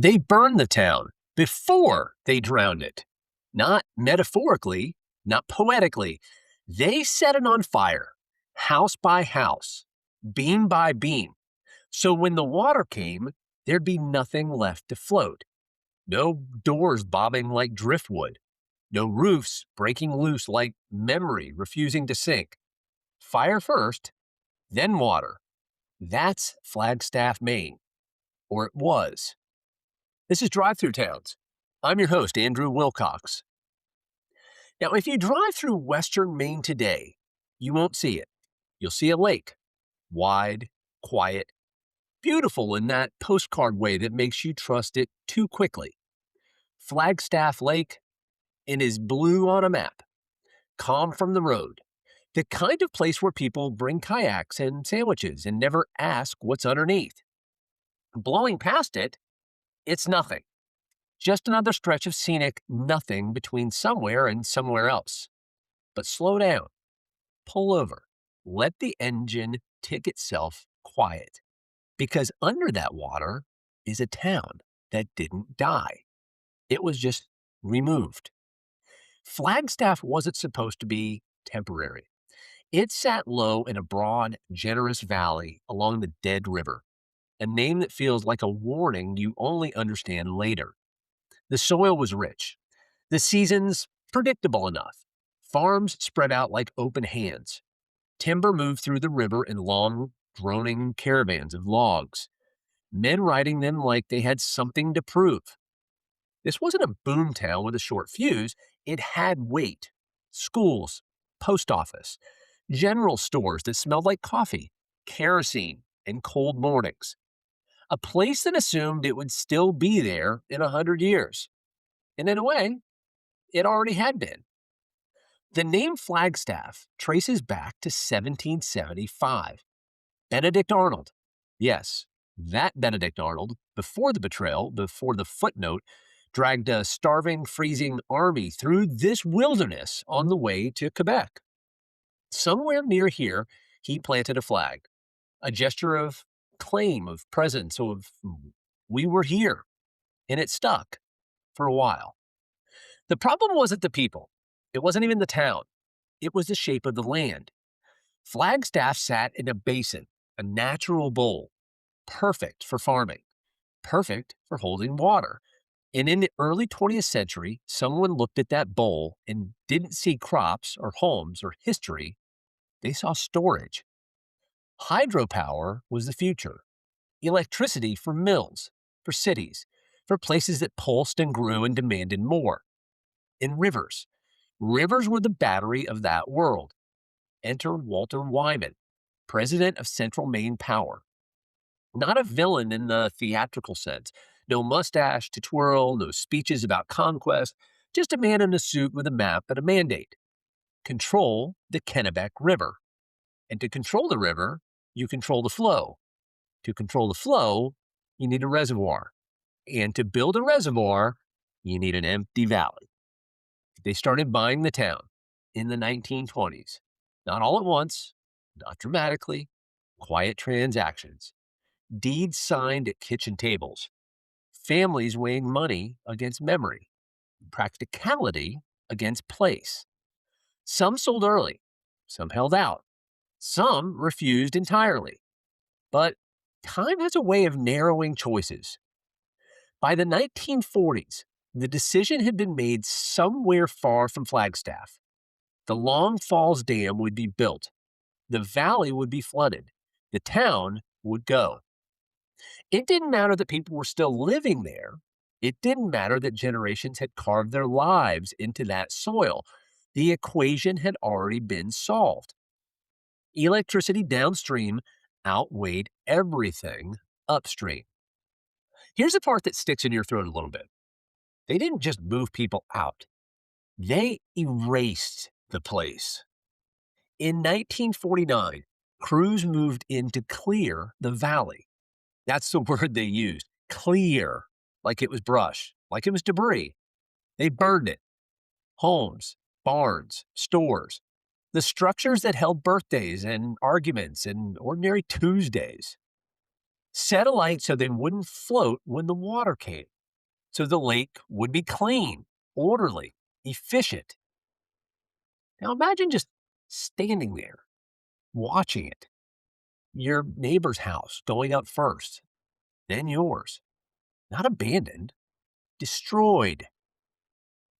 They burned the town before they drowned it. Not metaphorically, not poetically. They set it on fire, house by house, beam by beam. So when the water came, there'd be nothing left to float. No doors bobbing like driftwood. No roofs breaking loose like memory refusing to sink. Fire first, then water. That's Flagstaff, Maine. Or it was. This is Drive-Thru Towns. I'm your host, Andrew Wilcox. Now, if you drive through western Maine today, you won't see it. You'll see a lake. Wide, quiet, beautiful in that postcard way that makes you trust it too quickly. Flagstaff Lake, it is blue on a map, calm from the road, the kind of place where people bring kayaks and sandwiches and never ask what's underneath. Blowing past it, it's nothing. Just another stretch of scenic nothing between somewhere and somewhere else. But slow down, pull over, let the engine tick itself quiet. Because under that water is a town that didn't die. It was just removed. Flagstaff wasn't supposed to be temporary. It sat low in a broad, generous valley along the dead river, a name that feels like a warning you only understand later. The soil was rich, the seasons predictable enough, farms spread out like open hands. Timber moved through the river in long, droning caravans of logs, men riding them like they had something to prove. This wasn't a boom town with a short fuse. It had weight. Schools, post office, general stores that smelled like coffee, kerosene, and cold mornings. A place that assumed it would still be there in 100 years. And in a way, it already had been. The name Flagstaff traces back to 1775. Benedict Arnold. Yes, that Benedict Arnold, before the betrayal, before the footnote, dragged a starving, freezing army through this wilderness on the way to Quebec. Somewhere near here, he planted a flag, a gesture of claim, of presence, of we were here, and it stuck for a while. The problem wasn't the people. It wasn't even the town. It was the shape of the land. Flagstaff sat in a basin, a natural bowl, perfect for farming, perfect for holding water. And in the early 20th century, someone looked at that bowl and didn't see crops or homes or history. They saw storage. Hydropower was the future. Electricity for mills, for cities, for places that pulsed and grew and demanded more. And rivers. Rivers were the battery of that world. Enter Walter Wyman, president of Central Maine Power. Not a villain in the theatrical sense. No mustache to twirl, no speeches about conquest, just a man in a suit with a map and a mandate. Control the Kennebec River. And to control the river, you control the flow. To control the flow, you need a reservoir. And to build a reservoir, you need an empty valley. They started buying the town in the 1920s. Not all at once, not dramatically, quiet transactions. Deeds signed at kitchen tables. Families weighing money against memory. Practicality against place. Some sold early. Some held out. Some refused entirely. But time has a way of narrowing choices. By the 1940s, the decision had been made somewhere far from Flagstaff. The Long Falls Dam would be built. The valley would be flooded. The town would go. It didn't matter that people were still living there. It didn't matter that generations had carved their lives into that soil. The equation had already been solved. Electricity downstream outweighed everything upstream. Here's the part that sticks in your throat a little bit. They didn't just move people out. They erased the place. In 1949, crews moved in to clear the valley. That's the word they used, clear, like it was brush, like it was debris. They burned it. Homes, barns, stores, the structures that held birthdays and arguments and ordinary Tuesdays. Set a light so they wouldn't float when the water came, so the lake would be clean, orderly, efficient. Now imagine just standing there, watching it. Your neighbor's house going up first, then yours. Not abandoned, destroyed.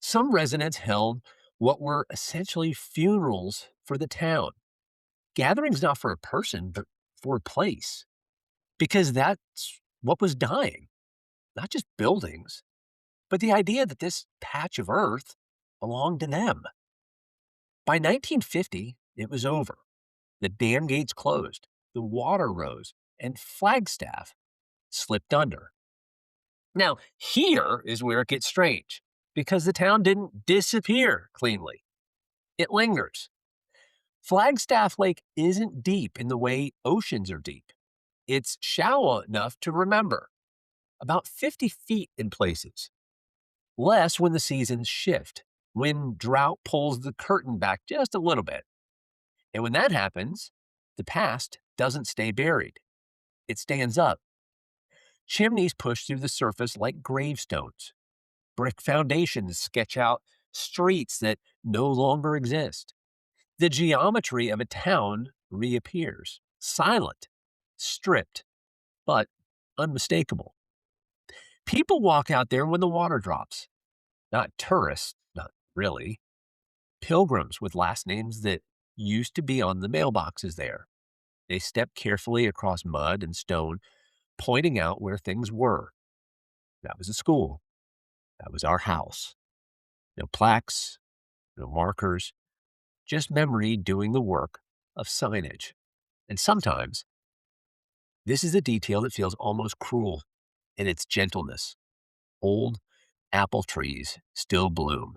Some residents held what were essentially funerals for the town. Gatherings not for a person, but for a place. Because that's what was dying. Not just buildings, but the idea that this patch of earth belonged to them. By 1950, it was over. The dam gates closed, the water rose, and Flagstaff slipped under. Now, here is where it gets strange, because the town didn't disappear cleanly. It lingers. Flagstaff Lake isn't deep in the way oceans are deep. It's shallow enough to remember, about 50 feet in places. Less when the seasons shift, when drought pulls the curtain back just a little bit. And when that happens, the past doesn't stay buried. It stands up. Chimneys push through the surface like gravestones. Brick foundations sketch out streets that no longer exist. The geometry of a town reappears, silent, stripped, but unmistakable. People walk out there when the water drops. Not tourists, not really. Pilgrims with last names that used to be on the mailboxes there. They step carefully across mud and stone, pointing out where things were. That was a school. That was our house. No plaques, no markers, just memory doing the work of signage. And sometimes, this is a detail that feels almost cruel in its gentleness. Old apple trees still bloom,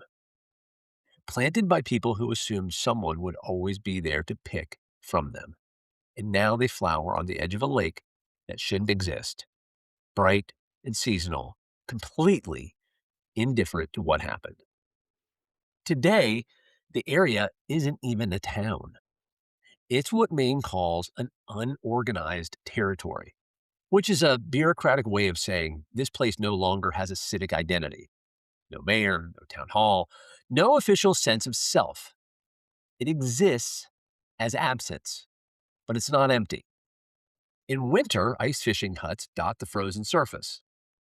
planted by people who assumed someone would always be there to pick from them. And now they flower on the edge of a lake that shouldn't exist, bright and seasonal, completely indifferent to what happened. Today, the area isn't even a town. It's what Maine calls an unorganized territory, which is a bureaucratic way of saying this place no longer has a civic identity. No mayor, no town hall, no official sense of self. It exists as absence, but it's not empty. In winter, ice fishing huts dot the frozen surface,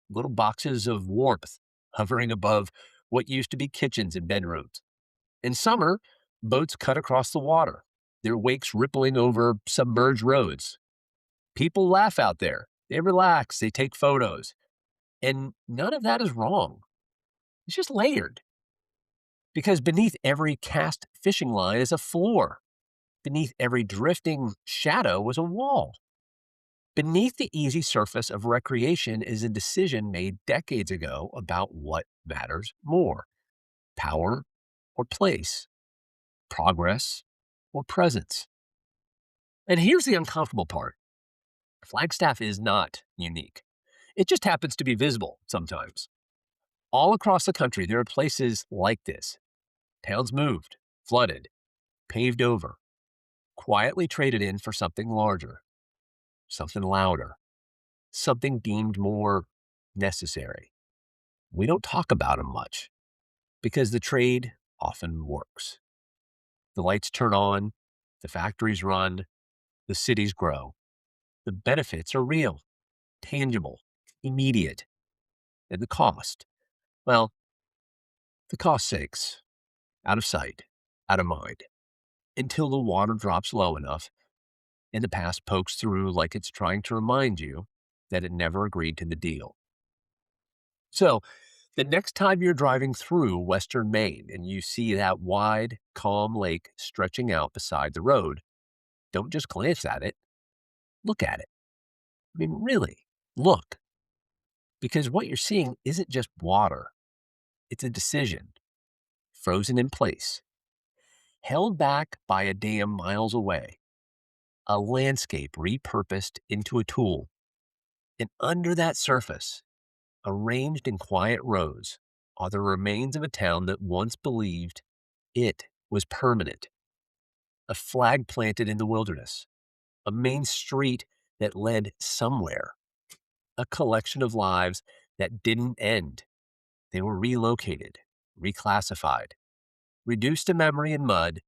little boxes of warmth hovering above what used to be kitchens and bedrooms. In summer, boats cut across the water, their wakes rippling over submerged roads. People laugh out there. They relax, they take photos. And none of that is wrong. It's just layered. Because beneath every cast fishing line is a floor. Beneath every drifting shadow was a wall. Beneath the easy surface of recreation is a decision made decades ago about what matters more: power or place, progress or presence. And here's the uncomfortable part: Flagstaff is not unique. It just happens to be visible sometimes. All across the country, there are places like this. Towns moved, flooded, paved over, quietly traded in for something larger, something louder, something deemed more necessary. We don't talk about them much because the trade often works. The lights turn on, the factories run, the cities grow. The benefits are real, tangible, immediate. And the cost, well, the cost sinks, out of sight, out of mind, until the water drops low enough and the past pokes through like it's trying to remind you that it never agreed to the deal. So, the next time you're driving through Western Maine and you see that wide, calm lake stretching out beside the road, don't just glance at it, look at it. I mean, really, look. Because what you're seeing isn't just water, it's a decision, frozen in place, held back by a dam miles away, a landscape repurposed into a tool. And under that surface, arranged in quiet rows, are the remains of a town that once believed it was permanent. A flag planted in the wilderness, a main street that led somewhere, a collection of lives that didn't end. They were relocated, reclassified, reduced to memory and mud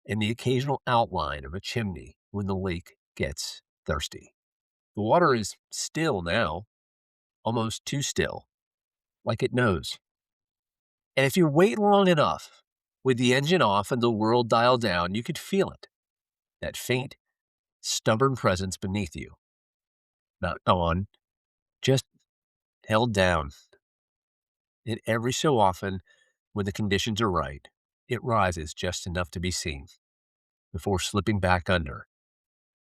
and the occasional outline of a chimney when the lake gets thirsty. The water is still now, almost too still, like it knows. And if you wait long enough, with the engine off and the world dialed down, you could feel it. That faint, stubborn presence beneath you. Not gone, just held down. And every so often, when the conditions are right, it rises just enough to be seen before slipping back under,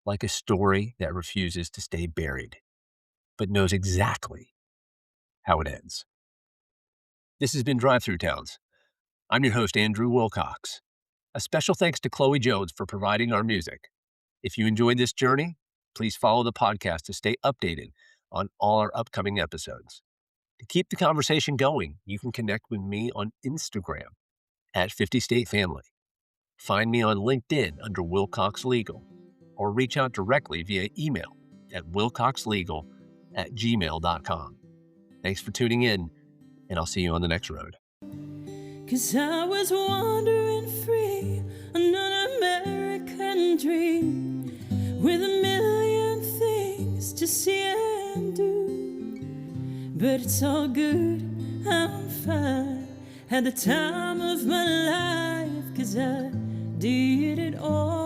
like a story that refuses to stay buried, but knows exactly how it ends. This has been Drive-Thru Towns. I'm your host, Andrew Wilcox. A special thanks to Chloe Jones for providing our music. If you enjoyed this journey, please follow the podcast to stay updated on all our upcoming episodes. To keep the conversation going, you can connect with me on Instagram at 50 State Family. Find me on LinkedIn under Wilcox Legal, or reach out directly via email at wilcoxlegal@gmail.com. Thanks for tuning in, and I'll see you on the next road. 'Cause I was wandering free on an American dream with a million things to see and do. But it's all good, I'm fine. Had the time of my life, 'cause I did it all.